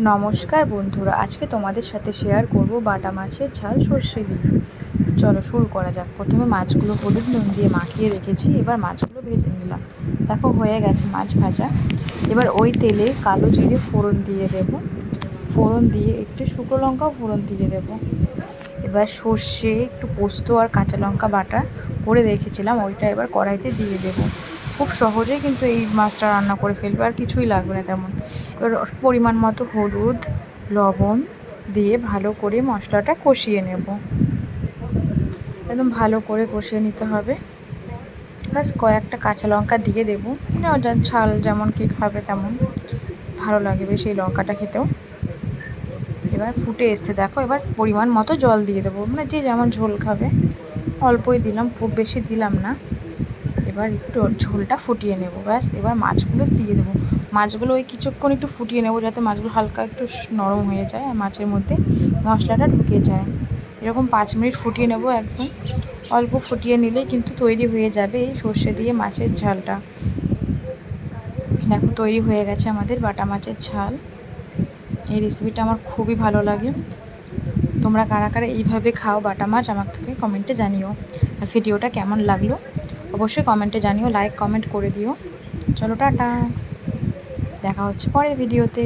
নমস্কার বন্ধুরা, আজকে তোমাদের সাথে শেয়ার করব বাটা মাছের ঝাল সর্ষে দিয়ে। চলো শুরু করা যাক। প্রথমে মাছগুলো হলুদ নুন দিয়ে মাখিয়ে রেখেছি, এবার মাছগুলো ভেজে নিলাম। দেখো হয়ে গেছে মাছ ভাজা। এবার ওই তেলে কালো জিরে ফোড়ন দিয়ে দেব, ফোড়ন দিয়ে একটু শুকনো লঙ্কাও ফোড়ন দিয়ে দেব। এবার সর্ষে, একটু পোস্ত আর কাঁচা লঙ্কা বাটা করে রেখেছিলাম, ওইটা এবার কড়াইতে দিয়ে দেবো। খুব সহজেই কিন্তু এই মাছটা রান্না করে ফেলবে, আর কিছুই লাগবে না তেমন। এবার পরিমাণ মতো হলুদ, লবণ দিয়ে ভালো করে মশলাটা কষিয়ে নেব। একদম ভালো করে কষিয়ে নিতে হবে। ব্যাস কয়েকটা কাঁচা লঙ্কা দিয়ে দেবো, ঝাল যেমন কে খাবে তেমন ভালো লাগে বেশ এই লঙ্কাটা খেতেও। এবার ফুটে এসছে দেখো, এবার পরিমাণ মতো জল দিয়ে দেবো, মানে যে যেমন ঝোল খাবে। অল্পই দিলাম, খুব বেশি দিলাম না। এবার একটু ঝোলটা ফুটিয়ে নেব। ব্যাস এবার মাছগুলো দিয়ে দেবো। মাছগুলো ওই কিছুক্ষণ একটু ফুটিয়ে নেব, যাতে মাছগুলো হালকা একটু নরম হয়ে যায় আর মাছের মধ্যে মশলাটা ঢুকে যায়। এরকম 5 মিনিট ফুটিয়ে নেব একদম। অল্প ফুটিয়ে নিলেই কিন্তু তৈরি হয়ে যাবে এই সর্ষে দিয়ে মাছের ঝালটা। দেখো তৈরি হয়ে গেছে আমাদের বাটা মাছের ঝাল। এই রেসিপিটা আমার খুবই ভালো লাগে। তোমরা কারা কারা এইভাবে খাও বাটা মাছ, আমাকে কমেন্টে জানিও। আর ভিডিওটা কেমন লাগলো অবশ্যই কমেন্টে জানিও, লাইক কমেন্ট করে দিও। চলো টাটা, দেখা হচ্ছে পরের ভিডিওতে।